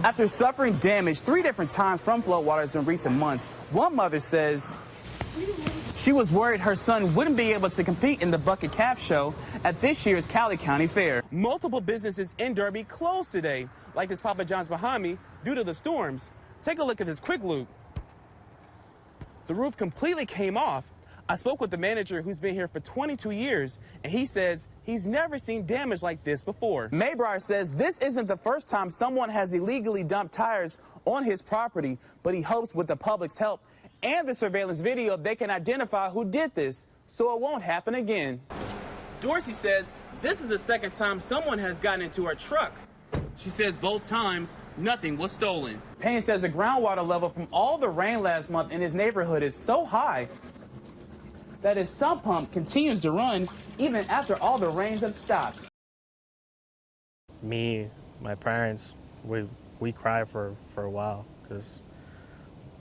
After suffering damage 3 different times from floodwaters in recent months, one mother says she was worried her son wouldn't be able to compete in the bucket calf show at this year's Cali County Fair. Multiple businesses in Derby closed today, like this Papa John's behind me, due to the storms. Take a look at this quick loop. The roof completely came off. I spoke with the manager who's been here for 22 years, and he says he's never seen damage like this before. Maybrier says this isn't the first time someone has illegally dumped tires on his property, but he hopes with the public's help and the surveillance video they can identify who did this, so it won't happen again. Dorsey says this is the second time someone has gotten into her truck. She says both times nothing was stolen. Payne says the groundwater level from all the rain last month in his neighborhood is so high that his sump pump continues to run even after all the rains have stopped. Me, my parents, we cry for a while because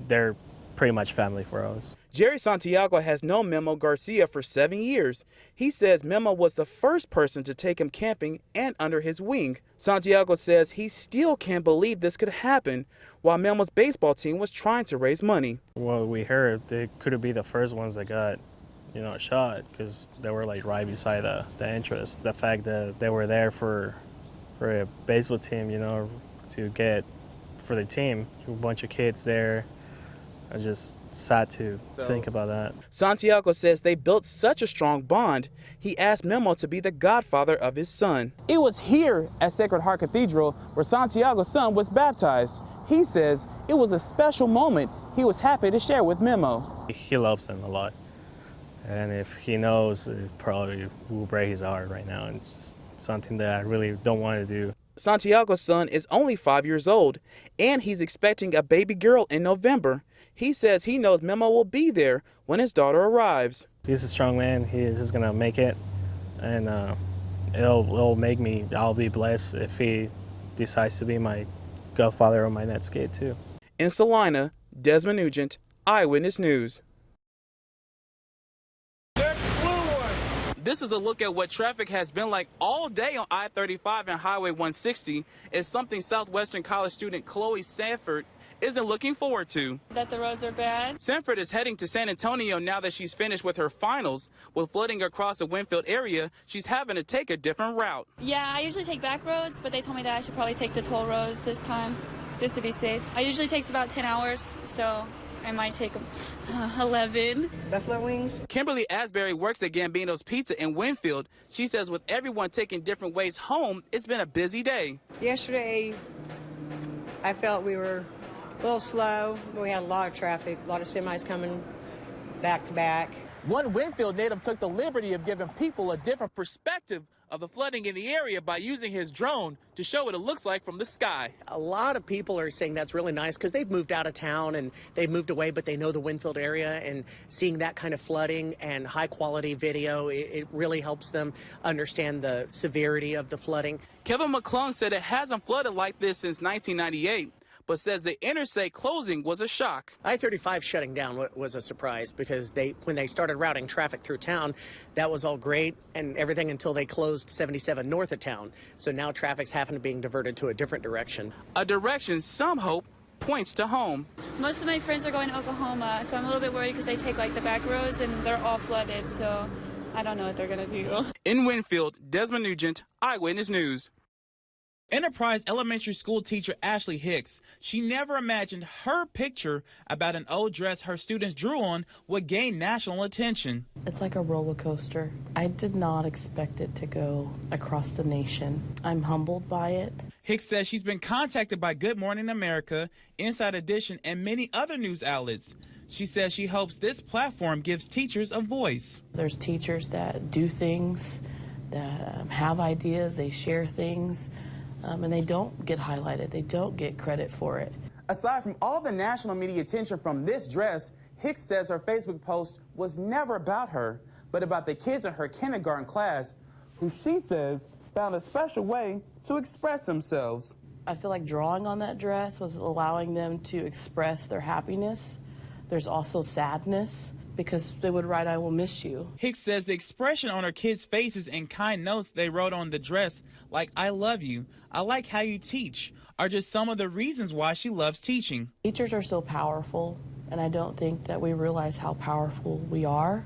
they're pretty much family for us. Jerry Santiago has known Memo Garcia for 7 years. He says Memo was the first person to take him camping and under his wing. Santiago says he still can't believe this could happen while Memo's baseball team was trying to raise money. Well, we heard they could be the first ones that got shot because they were like right beside the entrance. The fact that they were there for a baseball team, to get for the team, a bunch of kids there. I just sad to think about that. Santiago says they built such a strong bond, he asked Memo to be the godfather of his son. It was here at Sacred Heart Cathedral where Santiago's son was baptized. He says it was a special moment he was happy to share with Memo. He loves him a lot. And if he knows, it probably will break his heart right now. And it's just something that I really don't want to do. Santiago's son is only 5 years old, and he's expecting a baby girl in November. He says he knows Memo will be there when his daughter arrives. He's a strong man. He's going to make it. And I'll be blessed if he decides to be my godfather on my next kid, too. In Salina, Desmond Nugent, Eyewitness News. This is a look at what traffic has been like all day on I-35 and Highway 160. It's something Southwestern College student Chloe Sanford isn't looking forward to. That the roads are bad. Sanford is heading to San Antonio now that she's finished with her finals. With flooding across the Winfield area, she's having to take a different route. Yeah, I usually take back roads, but they told me that I should probably take the toll roads this time, just to be safe. It usually takes about 10 hours, so I might take 11. Buffalo wings. Kimberly Asbury works at Gambino's Pizza in Winfield. She says with everyone taking different ways home, it's been a busy day. Yesterday, I felt we were a little slow. We had a lot of traffic, a lot of semis coming back to back. One Winfield native took the liberty of giving people a different perspective of the flooding in the area by using his drone to show what it looks like from the sky. A lot of people are saying that's really nice because they've moved out of town and they've moved away, but they know the Winfield area, and seeing that kind of flooding and high quality video, it really helps them understand the severity of the flooding. Kevin McClung said it hasn't flooded like this since 1998. But says the interstate closing was a shock. I-35 shutting down was a surprise because when they started routing traffic through town, that was all great and everything until they closed 77 north of town. So now traffic's having to being diverted to a different direction. A direction some hope points to home. Most of my friends are going to Oklahoma, so I'm a little bit worried because they take like the back roads and they're all flooded. So I don't know what they're going to do. In Winfield, Desmond Nugent, Eyewitness News. Enterprise elementary school teacher Ashley Hicks, she never imagined her picture about an old dress her students drew on would gain national attention. It's like a roller coaster. I did not expect it to go across the nation. I'm humbled by it. Hicks says she's been contacted by Good Morning America, Inside Edition, and many other news outlets. She says she hopes this platform gives teachers a voice. There's teachers that do things, that have ideas, they share things. And they don't get highlighted. They don't get credit for it. Aside from all the national media attention from this dress, Hicks says her Facebook post was never about her, but about the kids in her kindergarten class, who she says found a special way to express themselves. I feel like drawing on that dress was allowing them to express their happiness. There's also sadness. because they would write, "I will miss you." Hicks says the expression on her kids' faces and kind notes they wrote on the dress, like "I love you," "I like how you teach," are just some of the reasons why she loves teaching. Teachers are so powerful, and I don't think that we realize how powerful we are.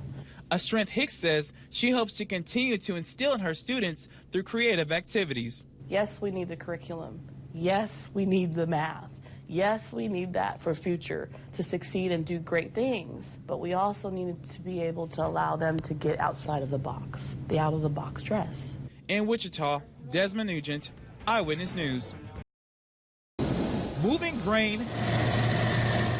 A strength Hicks says she hopes to continue to instill in her students through creative activities. Yes, we need the curriculum. Yes, we need the math. Yes, we need that for future to succeed and do great things. But we also need to be able to allow them to get outside of the box, the out-of-the-box dress. In Wichita, Desmond Nugent, Eyewitness News. Moving grain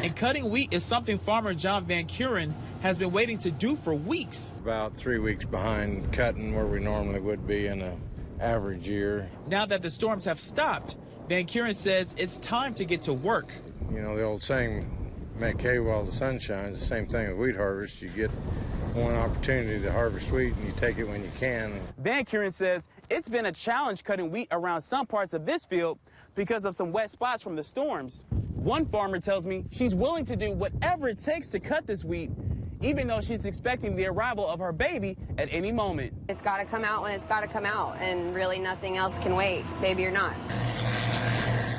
and cutting wheat is something farmer John Van Kuren has been waiting to do for weeks. About 3 weeks behind cutting where we normally would be in an average year. Now that the storms have stopped, Van Kuren says it's time to get to work. You know, the old saying, make hay while the sun shines, the same thing with wheat harvest. You get one opportunity to harvest wheat and you take it when you can. Van Kuren says it's been a challenge cutting wheat around some parts of this field because of some wet spots from the storms. One farmer tells me she's willing to do whatever it takes to cut this wheat, even though she's expecting the arrival of her baby at any moment. It's got to come out when it's got to come out, and really nothing else can wait, baby or not.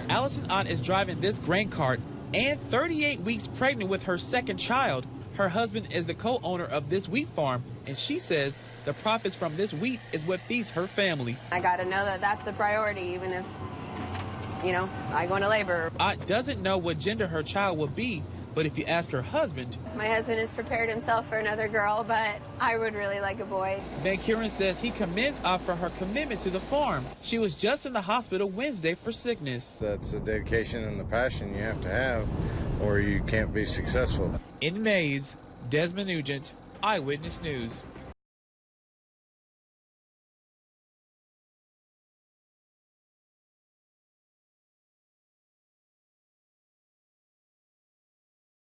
Allison Ott is driving this grain cart and 38 weeks pregnant with her second child. Her husband is the co-owner of this wheat farm, and she says the profits from this wheat is what feeds her family. I got to know that that's the priority, even if, you know, I go into labor. Ott doesn't know what gender her child will be, but if you ask her husband... My husband has prepared himself for another girl, but I would really like a boy. Van Kuren says he commends Ott for her commitment to the farm. She was just in the hospital Wednesday for sickness. That's the dedication and the passion you have to have, or you can't be successful. In Mays, Desmond Nugent, Eyewitness News.